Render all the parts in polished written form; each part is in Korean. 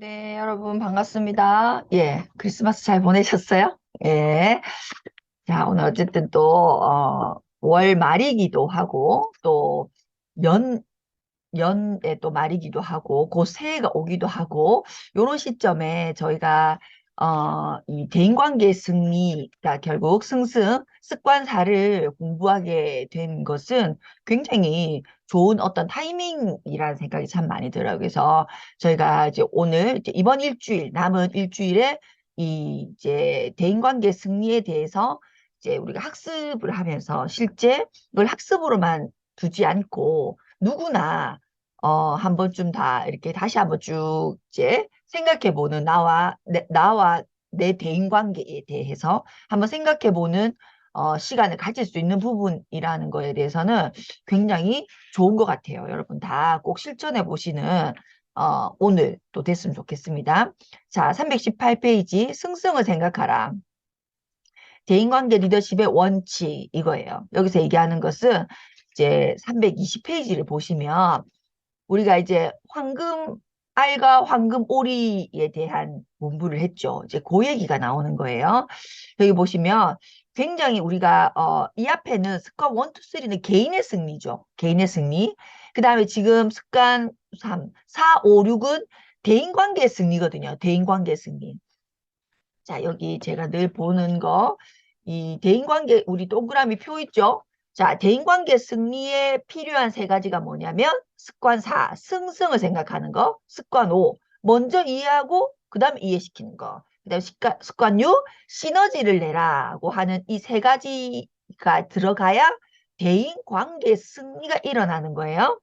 네, 여러분 반갑습니다. 예, 크리스마스 잘 보내셨어요? 예. 자, 오늘 어쨌든 또, 월 말이기도 하고, 또, 연, 연에 또 말이기도 하고, 곧 새해가 오기도 하고, 요런 시점에 저희가, 이 대인관계 승리가 결국 승승, 습관사를 공부하게 된 것은 굉장히 좋은 어떤 타이밍이라는 생각이 참 많이 들어요. 그래서 저희가 이제 오늘, 이제 이번 일주일, 남은 일주일에 이제 대인관계 승리에 대해서 이제 우리가 학습을 하면서 실제 이걸 학습으로만 두지 않고 누구나 한 번쯤 다 이렇게 다시 한번 쭉 이제 생각해보는 나와 내 대인관계에 대해서 한번 생각해보는 시간을 가질 수 있는 부분이라는 거에 대해서는 굉장히 좋은 것 같아요. 여러분 다 꼭 실천해 보시는 오늘 또 됐으면 좋겠습니다. 자, 318페이지 승승을 생각하라. 대인관계 리더십의 원칙 이거예요. 여기서 얘기하는 것은 이제 320페이지를 보시면 우리가 이제 알과 황금 오리에 대한 공부를 했죠. 이제 그 얘기가 나오는 거예요. 여기 보시면 굉장히 우리가 이 앞에는 습관 1, 2, 3는 개인의 승리죠. 개인의 승리. 그 다음에 지금 습관 3, 4, 5, 6은 대인관계의 승리거든요. 대인관계의 승리. 자, 여기 제가 늘 보는 거, 이 대인관계, 우리 동그라미 표 있죠? 자, 대인관계 승리에 필요한 세 가지가 뭐냐면, 습관 4, 승승을 생각하는 거, 습관 5, 먼저 이해하고, 그 다음에 이해시키는 거, 그 다음에 습관 6, 시너지를 내라고 하는 이 세 가지가 들어가야 대인관계 승리가 일어나는 거예요.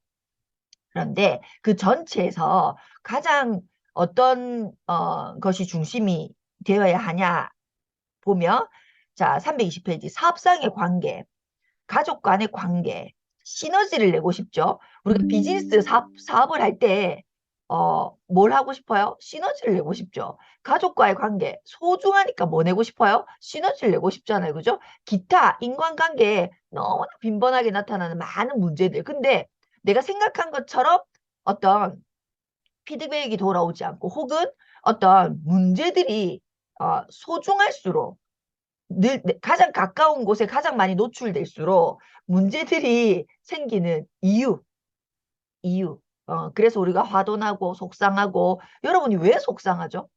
그런데 그 전체에서 가장 어떤 것이 중심이 되어야 하냐 보면 자 320페이지 사업상의 관계, 가족 간의 관계, 시너지를 내고 싶죠. 우리가 비즈니스 사업을 할 때 뭘 하고 싶어요? 시너지를 내고 싶죠. 가족과의 관계, 소중하니까 뭐 내고 싶어요? 시너지를 내고 싶잖아요. 그죠? 기타, 인간관계에 너무나 빈번하게 나타나는 많은 문제들. 근데 내가 생각한 것처럼 어떤 피드백이 돌아오지 않고 혹은 어떤 문제들이 소중할수록 가장 가까운 곳에 가장 많이 노출될수록 문제들이 생기는 이유. 그래서 우리가 화도 나고 속상하고 여러분이 왜 속상하죠?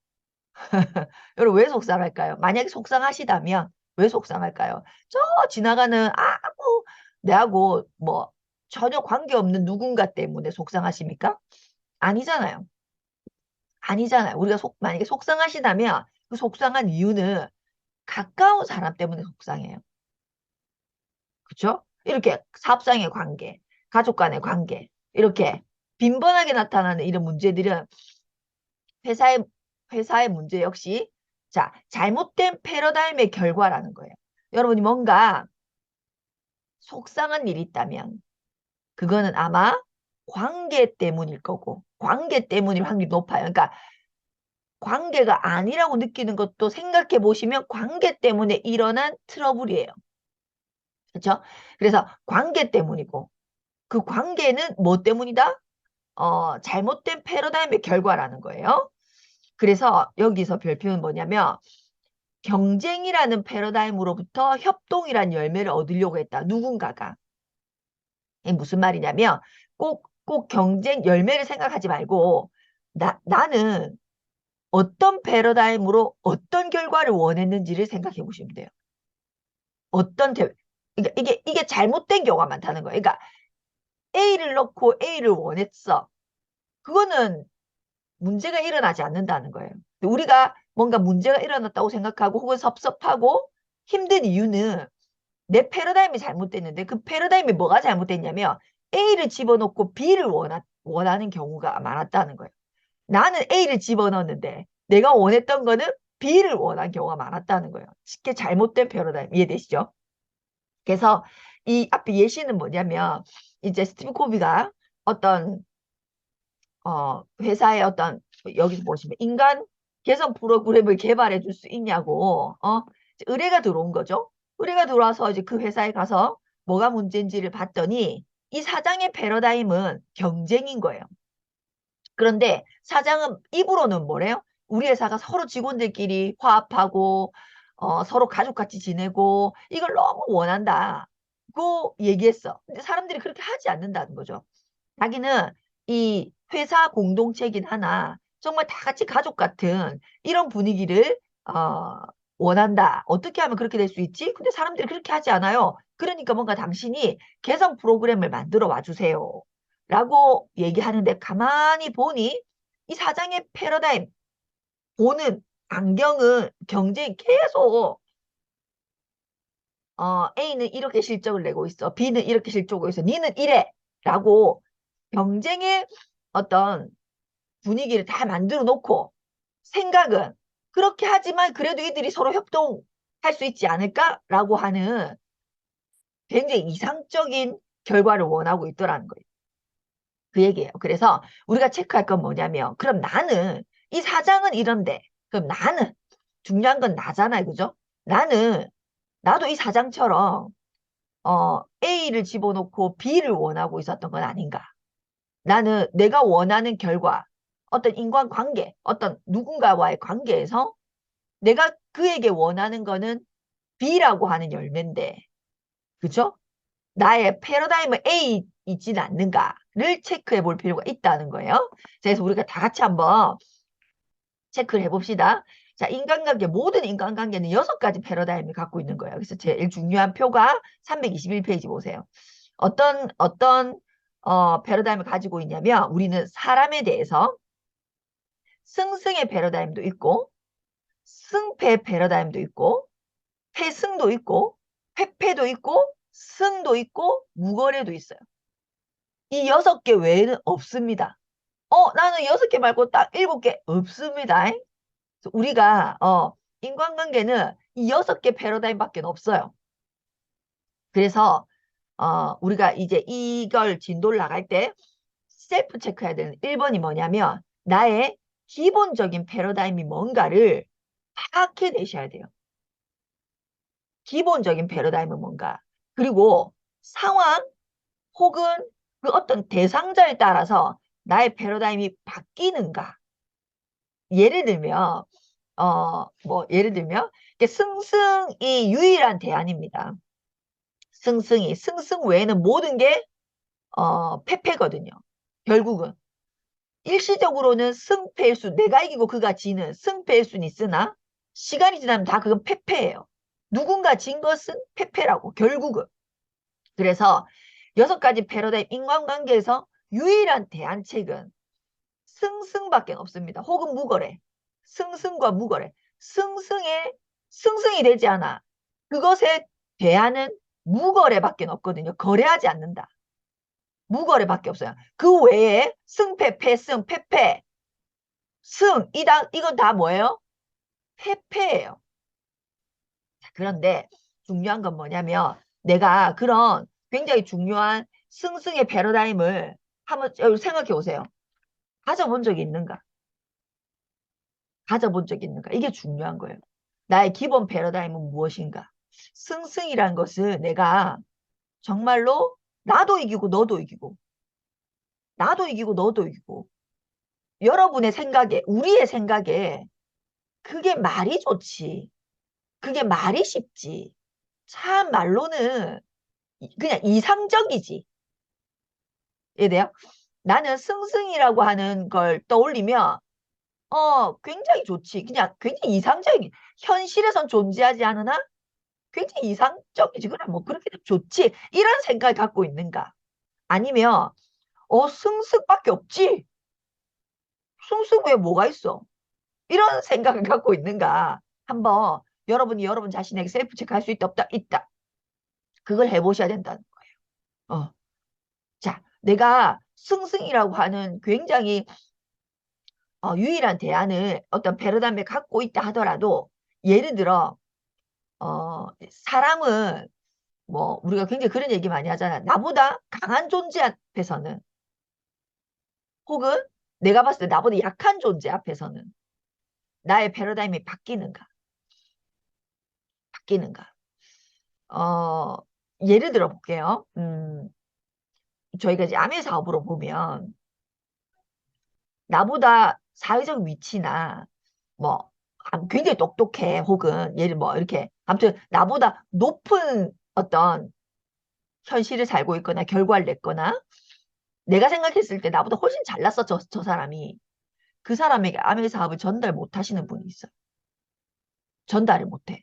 여러분 왜 속상할까요? 만약에 속상하시다면 왜 속상할까요? 저 지나가는 아무 내하고 뭐 전혀 관계없는 누군가 때문에 속상하십니까? 아니잖아요. 아니잖아요. 우리가 만약에 속상하시다면 그 속상한 이유는 가까운 사람 때문에 속상해요. 그렇죠? 이렇게 사업상의 관계, 가족 간의 관계, 이렇게 빈번하게 나타나는 이런 문제들은 회사의, 회사의 문제 역시 자, 잘못된 패러다임의 결과라는 거예요. 여러분이 뭔가 속상한 일이 있다면 그거는 아마 관계 때문일 거고 관계 때문일 확률이 높아요. 그러니까 관계가 아니라고 느끼는 것도 생각해 보시면 관계 때문에 일어난 트러블이에요. 그렇죠? 그래서 관계 때문이고 그 관계는 뭐 때문이다? 잘못된 패러다임의 결과라는 거예요. 그래서 여기서 별표는 뭐냐면 경쟁이라는 패러다임으로부터 협동이란 열매를 얻으려고 했다. 누군가가. 이게 무슨 말이냐면 꼭 경쟁 열매를 생각하지 말고 나는 어떤 패러다임으로 어떤 결과를 원했는지를 생각해 보시면 돼요. 어떤 그러니까 이게 잘못된 경우가 많다는 거예요. 그러니까 A를 넣고 A를 원했어. 그거는 문제가 일어나지 않는다는 거예요. 우리가 뭔가 문제가 일어났다고 생각하고 혹은 섭섭하고 힘든 이유는 내 패러다임이 잘못됐는데 그 패러다임이 뭐가 잘못됐냐면 A를 집어넣고 B를 원하는 경우가 많았다는 거예요. 나는 A를 집어넣었는데 내가 원했던 거는 B를 원한 경우가 많았다는 거예요. 쉽게 잘못된 패러다임 이해되시죠? 그래서 이 앞에 예시는 뭐냐면 이제 스티브 코비가 어떤 회사의 어떤 여기서 보시면 인간 개선 프로그램을 개발해 줄 수 있냐고 이제 의뢰가 들어온 거죠. 의뢰가 들어와서 이제 그 회사에 가서 뭐가 문제인지를 봤더니 이 사장의 패러다임은 경쟁인 거예요. 그런데 사장은 입으로는 뭐래요? 우리 회사가 서로 직원들끼리 화합하고 서로 가족같이 지내고 이걸 너무 원한다고 얘기했어. 근데 사람들이 그렇게 하지 않는다는 거죠. 자기는 이 회사 공동체긴 하나 정말 다 같이 가족 같은 이런 분위기를 원한다. 어떻게 하면 그렇게 될 수 있지? 근데 사람들이 그렇게 하지 않아요. 그러니까 뭔가 당신이 개선 프로그램을 만들어 와주세요. 라고 얘기하는데 가만히 보니 이 사장의 패러다임 보는 안경은 경쟁이 계속 A는 이렇게 실적을 내고 있어. B는 이렇게 실적을 내고 있어. 니는 이래. 라고 경쟁의 어떤 분위기를 다 만들어 놓고 생각은 그렇게 하지만 그래도 이들이 서로 협동할 수 있지 않을까라고 하는 굉장히 이상적인 결과를 원하고 있더라는 거예요. 그 얘기예요. 그래서 우리가 체크할 건 뭐냐면 그럼 나는 이 사장은 이런데 그럼 나는 중요한 건 나잖아요. 그죠? 나도 이 사장처럼 A를 집어넣고 B를 원하고 있었던 건 아닌가. 나는 내가 원하는 결과, 어떤 인간관계, 어떤 누군가와의 관계에서 내가 그에게 원하는 거는 B라고 하는 열매인데, 그죠? 나의 패러다임은 A 있지는 않는가를 체크해 볼 필요가 있다는 거예요. 그래서 우리가 다 같이 한번 체크를 해봅시다. 자, 인간관계, 모든 인간관계는 6가지 패러다임을 갖고 있는 거예요. 그래서 제일 중요한 표가 321페이지 보세요. 어떤 패러다임을 가지고 있냐면 우리는 사람에 대해서 승승의 패러다임도 있고 승패 패러다임도 있고 패승도 있고 패패도 있고 승도 있고 무거래도 있어요. 이 6개 외에는 없습니다. 나는 6개 말고 딱 7개 없습니다. 그래서 우리가 인간관계는 이 6개 패러다임밖에 없어요. 그래서 우리가 이제 이걸 진도를 나갈 때 셀프 체크해야 되는 1번이 뭐냐면 나의 기본적인 패러다임이 뭔가를 파악해 내셔야 돼요. 기본적인 패러다임은 뭔가. 그리고 상황 혹은 그 어떤 대상자에 따라서 나의 패러다임이 바뀌는가. 예를 들면 예를 들면 승승이 유일한 대안입니다. 승승 외에는 모든 게 패패거든요. 결국은 일시적으로는 승패일수 내가 이기고 그가 지는 승패일수는 있으나 시간이 지나면 다 그건 패패예요. 누군가 진 것은 패패라고 결국은. 그래서 6가지 패러다임 인간관계에서 유일한 대안책은 승승밖에 없습니다. 혹은 무거래. 승승과 무거래. 승승이 되지 않아. 그것의 대안은 무거래밖에 없거든요. 거래하지 않는다. 무거래밖에 없어요. 그 외에 승패, 패승, 패패, 이건 다 뭐예요? 패패예요. 그런데 중요한 건 뭐냐면 내가 그런 굉장히 중요한 승승의 패러다임을 한번 생각해 보세요. 가져본 적이 있는가? 가져본 적이 있는가? 이게 중요한 거예요. 나의 기본 패러다임은 무엇인가? 승승이란 것은 내가 정말로 나도 이기고 너도 이기고 나도 이기고 너도 이기고 여러분의 생각에 우리의 생각에 그게 말이 좋지. 그게 말이 쉽지. 참 말로는 그냥 이상적이지. 이해돼요? 나는 승승이라고 하는 걸 떠올리면 굉장히 좋지. 그냥 굉장히 이상적인 현실에선 존재하지 않으나 굉장히 이상적이지. 그래 뭐 그렇게 좋지. 이런 생각을 갖고 있는가? 아니면 승승밖에 없지. 승승 외에 뭐가 있어? 이런 생각을 갖고 있는가? 한번 여러분이 여러분 자신에게 셀프 체크할 수 있다 없다 있다. 그걸 해보셔야 된다는 거예요. 자, 내가 승승이라고 하는 굉장히 유일한 대안을 어떤 패러다임에 갖고 있다 하더라도 예를 들어 사람은 뭐 우리가 굉장히 그런 얘기 많이 하잖아. 나보다 강한 존재 앞에서는 혹은 내가 봤을 때 나보다 약한 존재 앞에서는 나의 패러다임이 바뀌는가. 어, 예를 들어 볼게요. 저희가 이제 아메 사업으로 보면 나보다 사회적 위치나 뭐 굉장히 똑똑해 혹은 얘를 뭐 이렇게 아무튼 나보다 높은 어떤 현실을 살고 있거나 결과를 냈거나 내가 생각했을 때 나보다 훨씬 잘났어 저 사람이 그 사람에게 아메 사업을 전달 못 하시는 분이 있어요. 전달을 못해.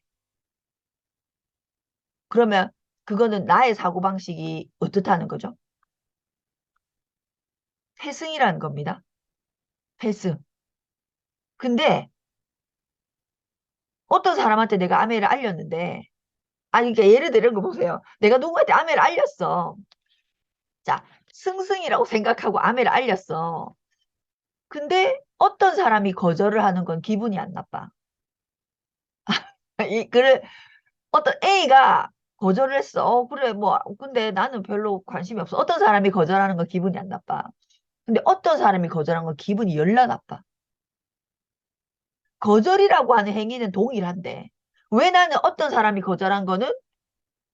그러면 그거는 나의 사고방식이 어떻다는 거죠? 패승이라는 겁니다. 패승. 근데 어떤 사람한테 내가 아메를 알렸는데 아니 그러니까 예를 들은 거 보세요. 내가 누구한테 아메를 알렸어. 자, 승승이라고 생각하고 아메를 알렸어. 근데 어떤 사람이 거절을 하는 건 기분이 안 나빠. 그래, 어떤 A가 거절을 했어. 그래, 뭐, 근데 나는 별로 관심이 없어. 어떤 사람이 거절하는 건 기분이 안 나빠. 근데 어떤 사람이 거절한 건 기분이 열나 나빠. 거절이라고 하는 행위는 동일한데, 왜 나는 어떤 사람이 거절한 거는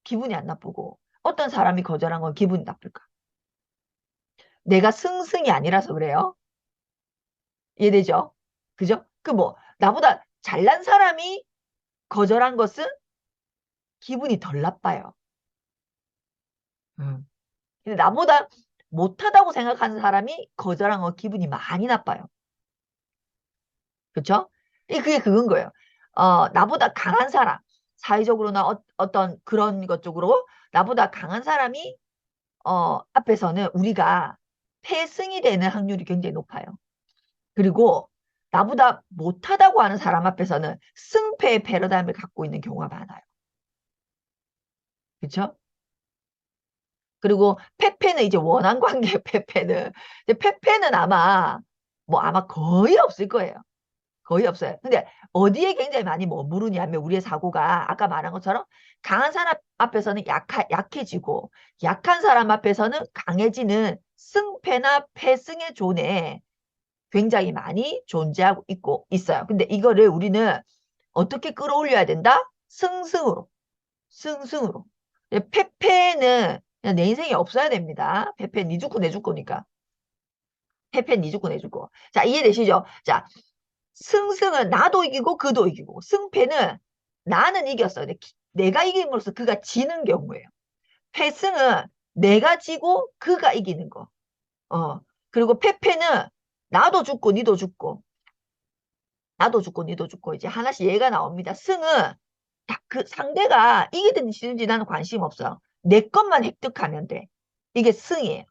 기분이 안 나쁘고, 어떤 사람이 거절한 건 기분이 나쁠까? 내가 승승이 아니라서 그래요. 이해되죠? 그죠? 그 뭐, 나보다 잘난 사람이 거절한 것은 기분이 덜 나빠요. 음. 근데 나보다 못하다고 생각하는 사람이 거절한 건 기분이 많이 나빠요. 그쵸? 그게 그건 거예요. 나보다 강한 사람, 사회적으로나 어떤 그런 것 쪽으로 나보다 강한 사람이 앞에서는 우리가 패승이 되는 확률이 굉장히 높아요. 그리고 나보다 못하다고 하는 사람 앞에서는 승패의 패러다임을 갖고 있는 경우가 많아요. 그쵸? 그리고 페페는 이제 원한 관계 페페는 이제 페페는 아마 거의 없을 거예요. 거의 없어요. 근데 어디에 굉장히 많이 머무르냐면 우리의 사고가 아까 말한 것처럼 강한 사람 앞에서는 약해지고 약한 사람 앞에서는 강해지는 승패나 패승의 존에 굉장히 많이 존재하고 있고 있어요. 근데 이거를 우리는 어떻게 끌어올려야 된다? 승승으로. 승승으로. 페페는 그냥 내 인생에 없어야 됩니다. 페페는 니 죽고 내 죽고니까. 페페는 니 죽고 내 죽고. 자, 이해되시죠? 자, 승승은 나도 이기고 그도 이기고 승패는 나는 이겼어. 근데 내가 이김으로써 그가 지는 경우예요. 패승은 내가 지고 그가 이기는 거. 그리고 패패는 나도 죽고 니도 죽고 나도 죽고 니도 죽고 이제 하나씩 얘가 나옵니다. 승은 그 상대가 이기든지 지든지 나는 관심 없어. 내 것만 획득하면 돼. 이게 승이에요.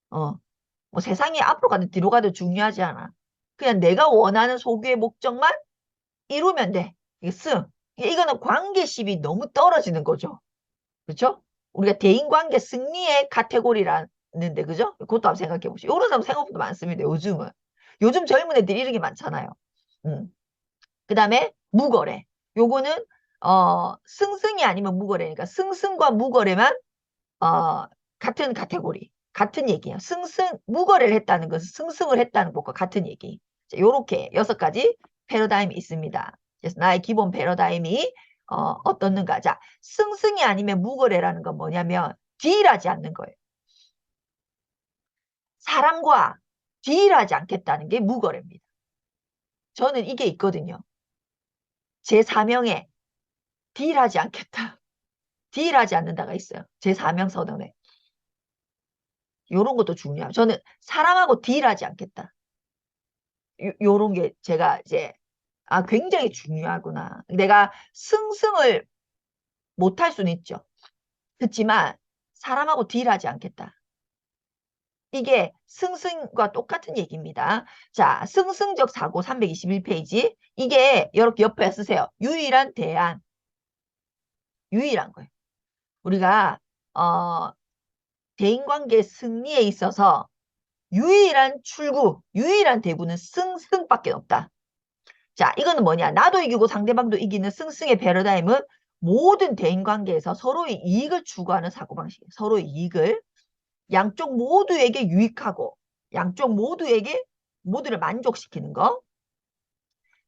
뭐 세상이 앞으로 가든 뒤로 가든 중요하지 않아. 그냥 내가 원하는 소유의 목적만 이루면 돼. 이게 승. 이거는 관계심이 너무 떨어지는 거죠. 그렇죠? 우리가 대인관계 승리의 카테고리라는데 그죠? 그것도 한번 생각해 보시죠. 이런 사람 생각보다 많습니다. 요즘은. 요즘 젊은 애들이 이런 게 많잖아요. 음. 그 다음에 무거래. 요거는 승승이 아니면 무거래니까 승승과 무거래만 어, 같은 카테고리, 같은 얘기예요. 무거래를 했다는 것은 승승을 했다는 것과 같은 얘기. 자, 요렇게 6가지 패러다임이 있습니다. 그래서 나의 기본 패러다임이 어떻는가. 자, 승승이 아니면 무거래라는 건 뭐냐면 딜하지 않는 거예요. 사람과 딜하지 않겠다는 게 무거래입니다. 저는 이게 있거든요. 제 사명에 딜하지 않겠다. 딜하지 않는다가 있어요. 제 사명 선언에. 요런 것도 중요해요. 저는 사람하고 딜하지 않겠다. 요런 게 제가 이제 굉장히 중요하구나. 내가 승승을 못할 수는 있죠. 그렇지만 사람하고 딜하지 않겠다. 이게 승승과 똑같은 얘기입니다. 자, 승승적 사고 321페이지. 이게 이렇게 옆에 쓰세요. 유일한 대안. 유일한 거예요. 우리가 대인관계 승리에 있어서 유일한 출구, 유일한 대구는 승승밖에 없다. 자, 이거는 뭐냐? 나도 이기고 상대방도 이기는 승승의 패러다임은 모든 대인관계에서 서로의 이익을 추구하는 사고방식이에요. 서로의 이익을 양쪽 모두에게 유익하고 양쪽 모두에게 모두를 만족시키는 거.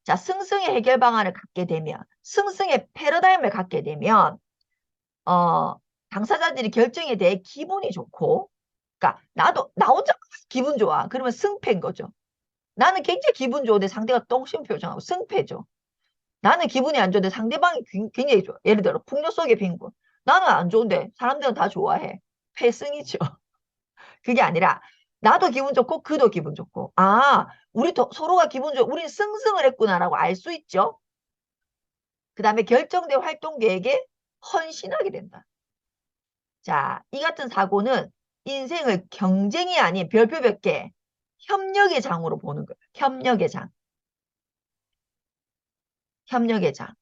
자, 승승의 해결 방안을 갖게 되면 승승의 패러다임을 갖게 되면 어, 당사자들이 결정에 대해 기분이 좋고 그러니까 나도 나 혼자 기분 좋아. 그러면 승패인 거죠. 나는 굉장히 기분 좋은데 상대가 똥심 표정하고 승패죠. 나는 기분이 안 좋은데 상대방이 굉장히 좋아. 예를 들어 풍요 속의 빈곤. 나는 안 좋은데 사람들은 다 좋아해. 패승이죠. 그게 아니라 나도 기분 좋고 그도 기분 좋고 아 우리 서로가 기분 좋고 우린 승승을 했구나라고 알 수 있죠. 그 다음에 결정된 활동 계획에 헌신하게 된다. 자, 이 같은 사고는 인생을 경쟁이 아닌 별표 몇 개, 협력의 장으로 보는 거예요. 협력의 장. 협력의 장.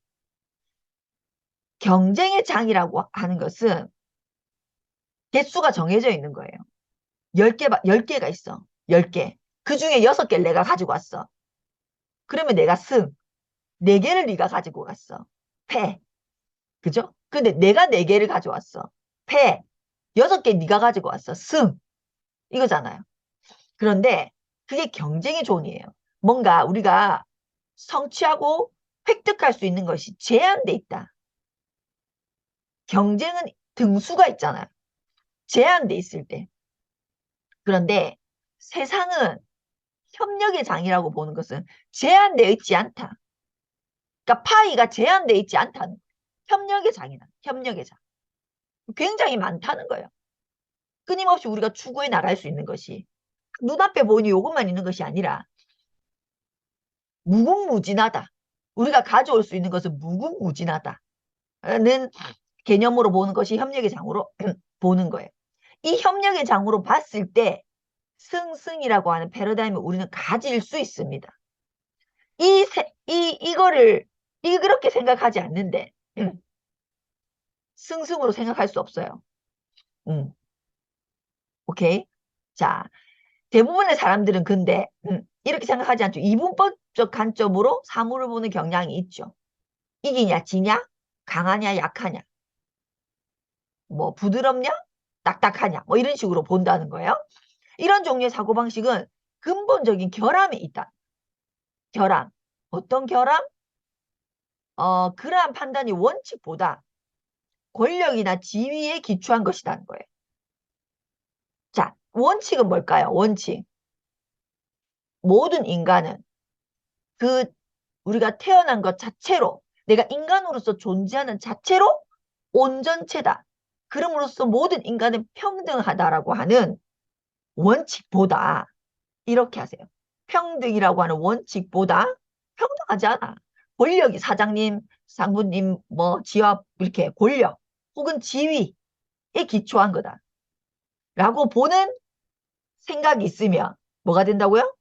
경쟁의 장이라고 하는 것은 개수가 정해져 있는 거예요. 10개가 있어. 10개. 그 중에 6개를 내가 가지고 왔어. 그러면 내가 승. 4개를 네가 가지고 갔어. 패. 그죠? 근데 내가 4개를 가져왔어. 패. 6개 네가 가지고 왔어. 승. 이거잖아요. 그런데 그게 경쟁의 존이에요. 뭔가 우리가 성취하고 획득할 수 있는 것이 제한돼 있다. 경쟁은 등수가 있잖아요. 제한돼 있을 때. 그런데 세상은 협력의 장이라고 보는 것은 제한되어 있지 않다. 그러니까 파이가 제한되어 있지 않다는 거예요. 협력의 장이다. 협력의 장. 굉장히 많다는 거예요. 끊임없이 우리가 추구해 나갈 수 있는 것이 눈앞에 보이는 이것만 있는 것이 아니라 무궁무진하다. 우리가 가져올 수 있는 것은 무궁무진하다는 개념으로 보는 것이 협력의 장으로 보는 거예요. 이 협력의 장으로 봤을 때 승승이라고 하는 패러다임을 우리는 가질 수 있습니다. 이거를 그렇게 생각하지 않는데 승승으로 생각할 수 없어요. 오케이? 자, 대부분의 사람들은 근데 이렇게 생각하지 않죠. 이분법적 관점으로 사물을 보는 경향이 있죠. 이기냐, 지냐, 강하냐, 약하냐, 뭐 부드럽냐, 딱딱하냐, 뭐 이런 식으로 본다는 거예요. 이런 종류의 사고방식은 근본적인 결함이 있다. 결함. 어떤 결함? 그러한 판단이 원칙보다 권력이나 지위에 기초한 것이라는 거예요. 자, 원칙은 뭘까요? 원칙. 모든 인간은 그 우리가 태어난 것 자체로 내가 인간으로서 존재하는 자체로 온전체다. 그럼으로써 모든 인간은 평등하다라고 하는 원칙보다 이렇게 하세요. 평등이라고 하는 원칙보다 평등하지 않아. 권력이 사장님, 상무님, 뭐 지압 이렇게 권력 혹은 지위에 기초한 거다. 라고 보는 생각이 있으면 뭐가 된다고요?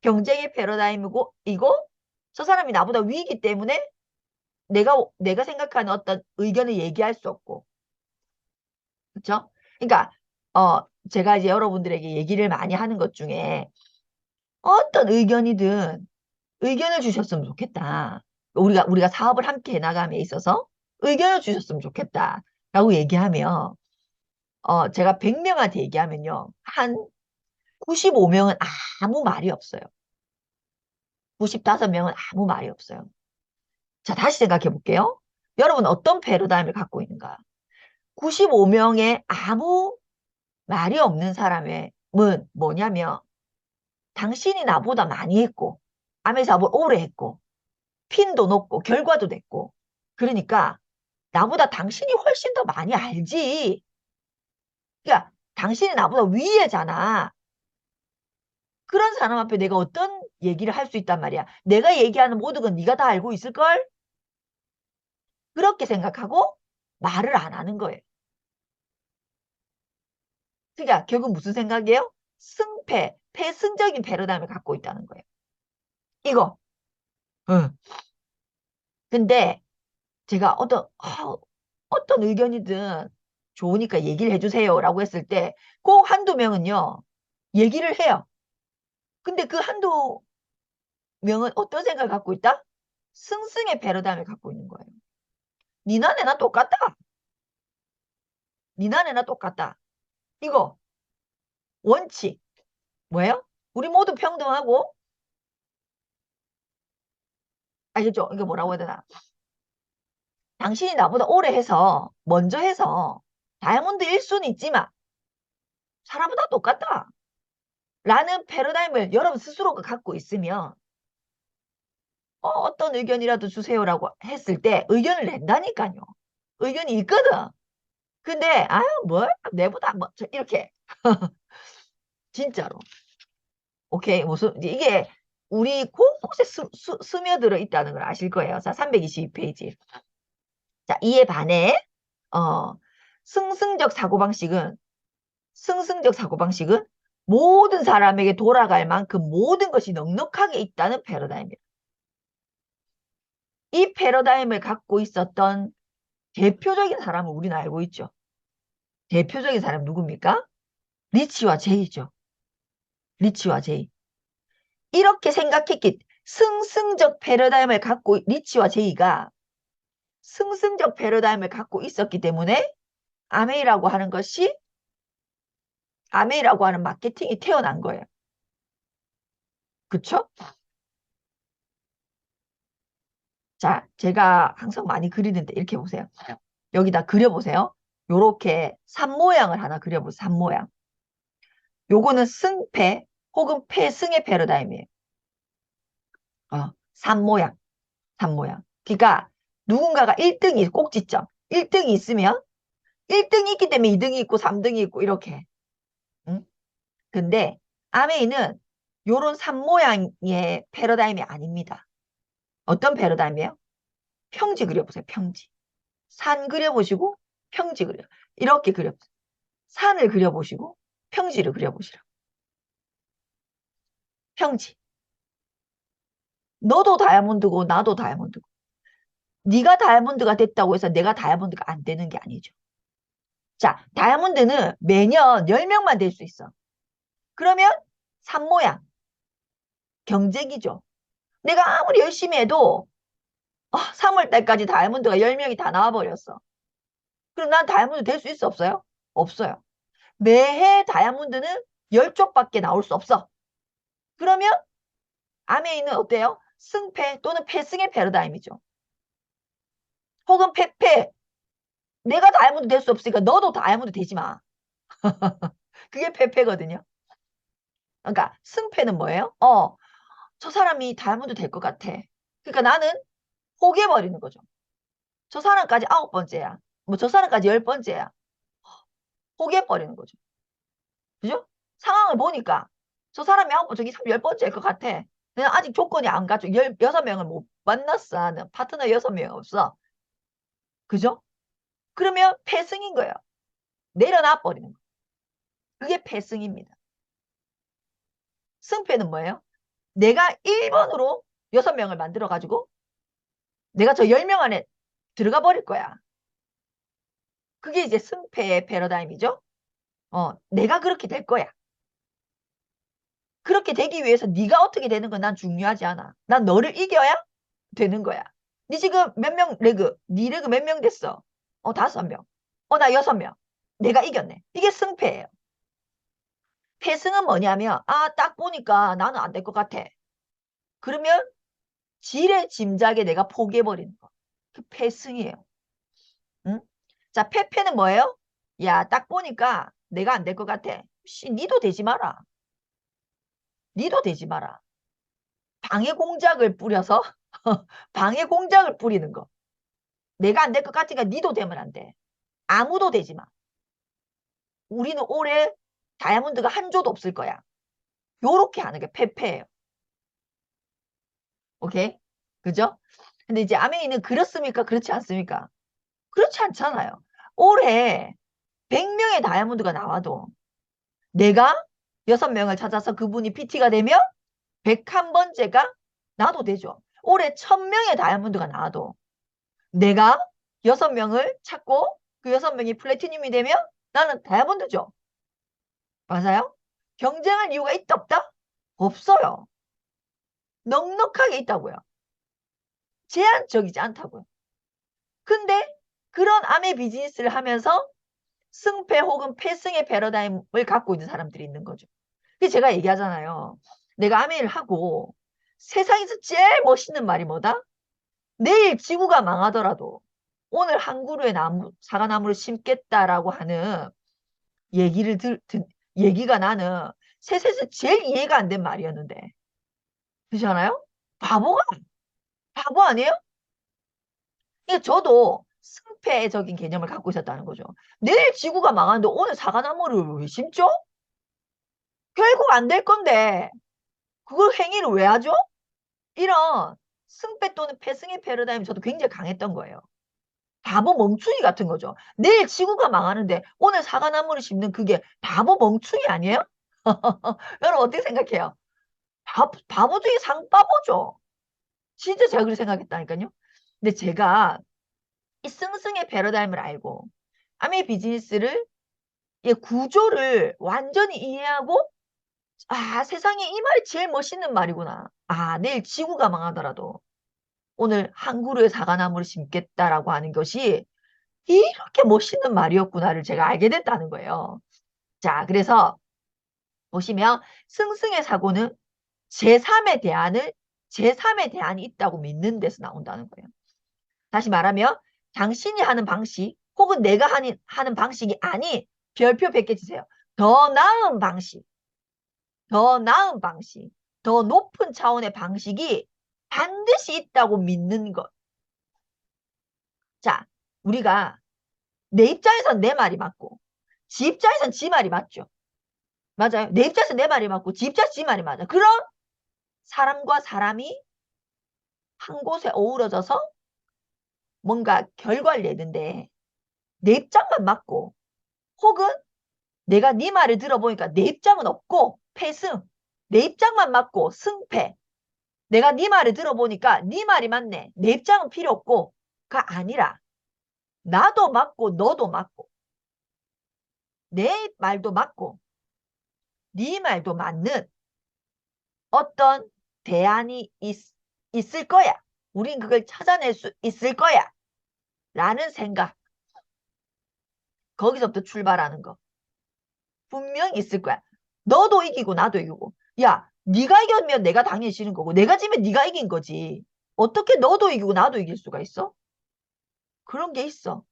경쟁의 패러다임이고 이거 저 사람이 나보다 위이기 때문에 내가 생각하는 어떤 의견을 얘기할 수 없고 그렇죠? 그러니까 제가 이제 여러분들에게 얘기를 많이 하는 것 중에 어떤 의견이든 의견을 주셨으면 좋겠다. 우리가 사업을 함께 해나감에 있어서 의견을 주셨으면 좋겠다. 라고 얘기하면 제가 100명한테 얘기하면요. 한 95명은 아무 말이 없어요. 95명은 아무 말이 없어요. 자, 다시 생각해 볼게요. 여러분 어떤 패러다임을 갖고 있는가? 95명의 아무 말이 없는 사람의 문 뭐냐면 당신이 나보다 많이 했고 암의 사업을 오래 했고 핀도 높고 결과도 됐고 그러니까 나보다 당신이 훨씬 더 많이 알지. 그러니까 당신이 나보다 위에잖아. 그런 사람 앞에 내가 어떤 얘기를 할 수 있단 말이야. 내가 얘기하는 모든 건 네가 다 알고 있을걸? 그렇게 생각하고 말을 안 하는 거예요. 그러니까 결국 무슨 생각이에요? 승패, 패승적인 패러다임을 갖고 있다는 거예요. 이거. 응. 근데 제가 어떤 의견이든 좋으니까 얘기를 해주세요 라고 했을 때 꼭 한두 명은요 얘기를 해요. 근데 그 한두 명은 어떤 생각을 갖고 있다? 승승의 패러다임을 갖고 있는 거예요. 니나 내나 똑같다. 니나 내나 똑같다. 이거 원칙 뭐예요? 우리 모두 평등하고 알겠죠? 이게 뭐라고 해야 되나? 당신이 나보다 오래 해서 먼저 해서 다이아몬드 1순위 있지만 사람은 다 똑같다. 라는 패러다임을 여러분 스스로가 갖고 있으면 어떤 의견이라도 주세요라고 했을 때 의견을 낸다니까요. 의견이 있거든. 근데 아유 뭘 내보다 뭐 이렇게 진짜로. 오케이 무슨 이게 우리 곳곳에 스며들어 있다는 걸 아실 거예요. 자 322페이지. 자 이에 반해 어, 승승적 사고방식은 모든 사람에게 돌아갈 만큼 모든 것이 넉넉하게 있다는 패러다임이에요. 이 패러다임을 갖고 있었던 대표적인 사람은 우리는 알고 있죠. 대표적인 사람 누굽니까? 리치와 제이죠. 리치와 제이. 이렇게 생각했기 승승적 패러다임을 갖고 리치와 제이가 승승적 패러다임을 갖고 있었기 때문에 아메이라고 하는 마케팅이 태어난 거예요. 그쵸? 자, 제가 항상 많이 그리는데 이렇게 보세요. 여기다 그려보세요. 요렇게 산 모양을 하나 그려보세요. 산 모양. 요거는 승패 혹은 패승의 패러다임이에요. 산 모양, 산 모양. 그러니까 누군가가 1등이 꼭지점. 1등이 있으면 1등이 있기 때문에 2등이 있고 3등이 있고 이렇게. 응? 근데 아메이는 요런 산 모양의 패러다임이 아닙니다. 어떤 패러다임이에요? 평지 그려보세요. 평지. 산 그려보시고 평지 그려. 이렇게 그려보세요. 산을 그려보시고 평지를 그려보시라. 평지. 너도 다이아몬드고 나도 다이아몬드고. 네가 다이아몬드가 됐다고 해서 내가 다이아몬드가 안 되는 게 아니죠. 자, 다이아몬드는 매년 10명만 될 수 있어. 그러면 산 모양, 경쟁이죠. 내가 아무리 열심히 해도 3월달까지 다이아몬드가 10명이 다 나와버렸어. 그럼 난 다이아몬드 될 수 있어 없어요? 없어요. 매해 다이아몬드는 10쪽밖에 나올 수 없어. 그러면 아메이는 어때요? 승패 또는 패승의 패러다임이죠. 혹은 패패. 내가 다이아몬드 될 수 없으니까 너도 다이아몬드 되지 마. 그게 패패거든요. 그러니까 승패는 뭐예요? 저 사람이 다이아몬드 될 것 같아. 그러니까 나는 포기해버리는 거죠. 저 사람까지 9번째야. 뭐 저 사람까지 10번째야. 포기해버리는 거죠. 그죠? 상황을 보니까 저 사람이 9번, 저기 10번째일 것 같아. 내가 아직 조건이 안 갖춰. 6명을 못 만났어. 하는 파트너 6명 없어. 그죠? 그러면 패승인 거예요. 내려놔 버리는 거. 그게 패승입니다. 승패는 뭐예요? 내가 1번으로 6명을 만들어가지고 내가 저 10명 안에 들어가 버릴 거야. 그게 이제 승패의 패러다임이죠. 내가 그렇게 될 거야. 그렇게 되기 위해서 네가 어떻게 되는 건 난 중요하지 않아. 난 너를 이겨야 되는 거야. 네 지금 몇 명 레그? 네 레그 몇 명 됐어? 5명. 나 6명. 내가 이겼네. 이게 승패예요. 패승은 뭐냐면 딱 보니까 나는 안 될 것 같아. 그러면 지레 짐작에 내가 포기해버리는 거. 그 패승이에요. 응? 자, 패패는 뭐예요? 야, 딱 보니까 내가 안 될 것 같아. 니도 되지 마라. 니도 되지 마라. 방해 공작을 뿌려서 방해 공작을 뿌리는 거. 내가 안 될 것 같으니까 니도 되면 안 돼. 아무도 되지 마. 우리는 올해 다이아몬드가 한 조도 없을 거야. 요렇게 하는 게 패패예요. 오케이? 그죠? 근데 이제 아메이는 그렇습니까? 그렇지 않습니까? 그렇지 않잖아요. 올해 100명의 다이아몬드가 나와도 내가 6명을 찾아서 그분이 PT가 되면 101번째가 나도 되죠. 올해 1000명의 다이아몬드가 나와도 내가 6명을 찾고 그 6명이 플래티늄이 되면 나는 다이아몬드죠. 맞아요? 경쟁할 이유가 있다 없다? 없어요. 넉넉하게 있다고요. 제한적이지 않다고요. 근데 그런 암의 비즈니스를 하면서 승패 혹은 패승의 패러다임을 갖고 있는 사람들이 있는 거죠. 그래서 제가 얘기하잖아요. 내가 아메이를 하고 세상에서 제일 멋있는 말이 뭐다? 내일 지구가 망하더라도 오늘 한 그루의 사과나무를 심겠다라고 하는 얘기가 나는 세상에서 제일 이해가 안 된 말이었는데. 그렇잖아요? 바보 아니에요? 그러니까 저도 승패적인 개념을 갖고 있었다는 거죠. 내일 지구가 망하는데 오늘 사과나무를 왜 심죠? 결국 안 될 건데 그걸 행위를 왜 하죠? 이런 승패 또는 패승의 패러다임이 저도 굉장히 강했던 거예요. 바보 멍충이 같은 거죠. 내일 지구가 망하는데 오늘 사과나무를 심는 그게 바보 멍충이 아니에요? 여러분 어떻게 생각해요? 바보 중에 상바보죠. 진짜 제가 그렇게 생각했다니까요. 근데 제가 이 승승의 패러다임을 알고 아메 비즈니스를 이 구조를 완전히 이해하고 아 세상에 이 말이 제일 멋있는 말이구나. 아 내일 지구가 망하더라도 오늘 한 그루의 사과나무를 심겠다라고 하는 것이 이렇게 멋있는 말이었구나를 제가 알게 됐다는 거예요. 자, 그래서 보시면 승승의 사고는 제3의 대안이 있다고 믿는 데서 나온다는 거예요. 다시 말하면 당신이 하는 방식 혹은 내가 하는 방식이 아닌 별표 100개 주세요. 더 나은 방식, 더 나은 방식, 더 높은 차원의 방식이 반드시 있다고 믿는 것. 자, 우리가 내 입장에선 내 말이 맞고 지 입장에선 지 말이 맞죠. 맞아요. 내 입장에서 내 말이 맞고 지 입장에서 지 말이 맞아. 그럼 사람과 사람이 한 곳에 어우러져서 뭔가 결과를 내는데 내 입장만 맞고 혹은 내가 네 말을 들어보니까 내 입장은 없고 패승. 내 입장만 맞고 승패. 내가 네 말을 들어보니까 네 말이 맞네. 내 입장은 필요 없고가 아니라 나도 맞고 너도 맞고 내 말도 맞고 네 말도 맞는 어떤 대안이 있을 거야. 우린 그걸 찾아낼 수 있을 거야. 라는 생각. 거기서부터 출발하는 거. 분명 있을 거야. 너도 이기고 나도 이기고. 야, 네가 이기면 내가 당연히 지는 거고 내가 지면 네가 이긴 거지. 어떻게 너도 이기고 나도 이길 수가 있어? 그런 게 있어.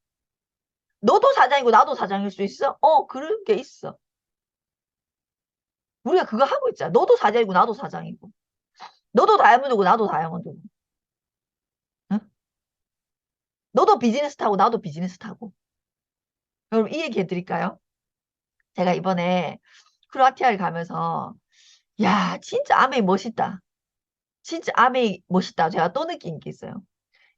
너도 사장이고 나도 사장일 수 있어? 그런 게 있어. 우리가 그거 하고 있잖아. 너도 사장이고 나도 사장이고. 너도 다이아몬드고 나도 다이아몬드고. 응? 너도 비즈니스 타고 나도 비즈니스 타고. 여러분 이 얘기 해드릴까요? 제가 이번에 크로아티아를 가면서 야 진짜 아메이 멋있다. 진짜 아메이 멋있다. 제가 또 느낀 게 있어요.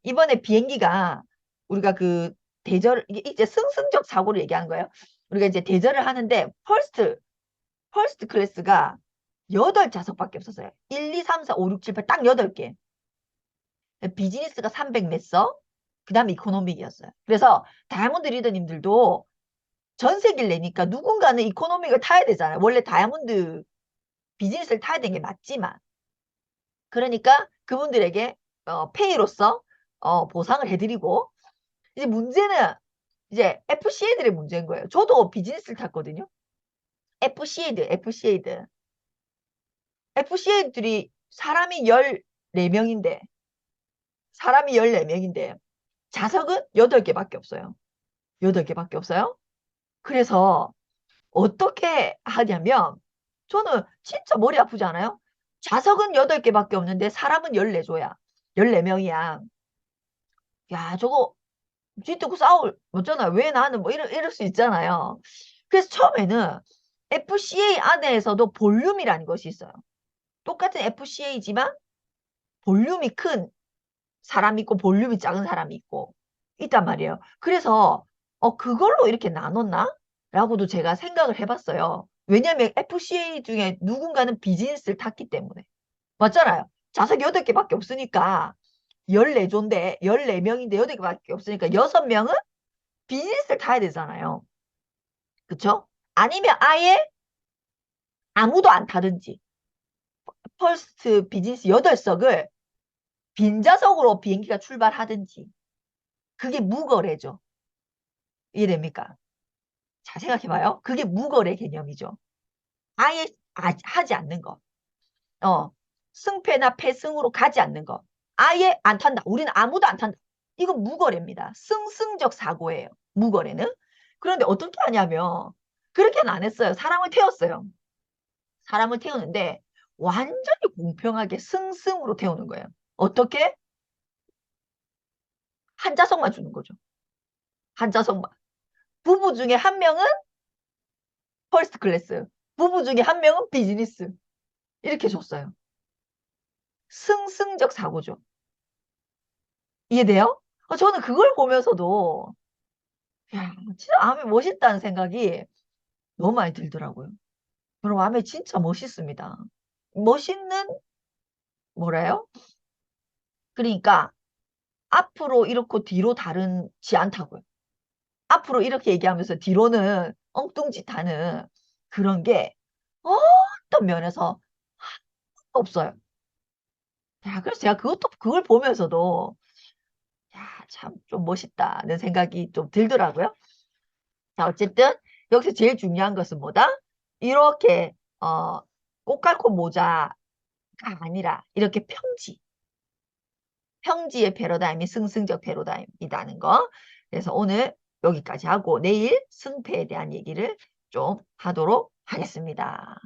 이번에 비행기가 우리가 그 대절 이게 이제 승승적 사고를 얘기하는 거예요. 우리가 이제 대절을 하는데 퍼스트 클래스가 8좌석밖에 없었어요. 1, 2, 3, 4, 5, 6, 7, 8 딱 8개. 비즈니스가 300 몇 석, 그 다음에 이코노믹이었어요. 그래서 다이아몬드 리더님들도 전세기를 내니까 누군가는 이코노믹을 타야 되잖아요. 원래 다이아몬드 비즈니스를 타야 되는 게 맞지만. 그러니까 그분들에게 페이로서 보상을 해드리고 이제 문제는 이제 FCA들의 문제인 거예요. 저도 비즈니스를 탔거든요. FCA들이 사람이 14명인데 좌석은 8개밖에 없어요. 8개밖에 없어요. 그래서 어떻게 하냐면 저는 진짜 머리 아프지 않아요? 좌석은 8개밖에 없는데 사람은 14조야. 14명이야. 야, 저거 쥐뜯고 싸울 못잖아요. 왜 나는 뭐 이럴 수 있잖아요. 그래서 처음에는 FCA 안에서도 볼륨이라는 것이 있어요. 똑같은 FCA지만 볼륨이 큰 사람이 있고 볼륨이 작은 사람이 있고 있단 말이에요. 그래서 그걸로 이렇게 나눴나? 라고도 제가 생각을 해봤어요. 왜냐면 FCA 중에 누군가는 비즈니스를 탔기 때문에. 맞잖아요. 좌석 8개밖에 없으니까 14조인데 14명인데 8개밖에 없으니까 6명은 비즈니스를 타야 되잖아요. 그쵸? 아니면 아예 아무도 안 타든지 퍼스트 비즈니스 8석을 빈좌석으로 비행기가 출발하든지 그게 무거래죠. 이해됩니까? 자, 생각해봐요. 그게 무거래 개념이죠. 아예 하지 않는 거. 승패나 패승으로 가지 않는 거. 아예 안 탄다. 우리는 아무도 안 탄다. 이건 무거래입니다. 승승적 사고예요. 무거래는. 그런데 어떻게 하냐면 그렇게는 안 했어요. 사람을 태웠어요. 사람을 태우는데 완전히 공평하게 승승으로 태우는 거예요. 어떻게? 한 좌석만 주는 거죠. 한 좌석만. 부부 중에 한 명은 퍼스트 클래스, 부부 중에 한 명은 비즈니스. 이렇게 줬어요. 승승적 사고죠. 이해돼요? 저는 그걸 보면서도 야, 진짜 아메 멋있다는 생각이 너무 많이 들더라고요. 그럼 아메 진짜 멋있습니다. 멋있는 뭐래요? 그러니까 앞으로 이렇고 뒤로 다르지 않다고요. 앞으로 이렇게 얘기하면서 뒤로는 엉뚱짓 하는 그런 게 어떤 면에서 없어요. 야, 그래서 제가 그걸 보면서도 야, 참 좀 멋있다는 생각이 좀 들더라고요. 자, 어쨌든 여기서 제일 중요한 것은 뭐다? 이렇게 꽃갈콘 모자가 아니라 이렇게 평지의 패러다임이 승승적 패러다임이라는 거. 그래서 오늘 여기까지 하고 내일 승패에 대한 얘기를 좀 하도록 하겠습니다.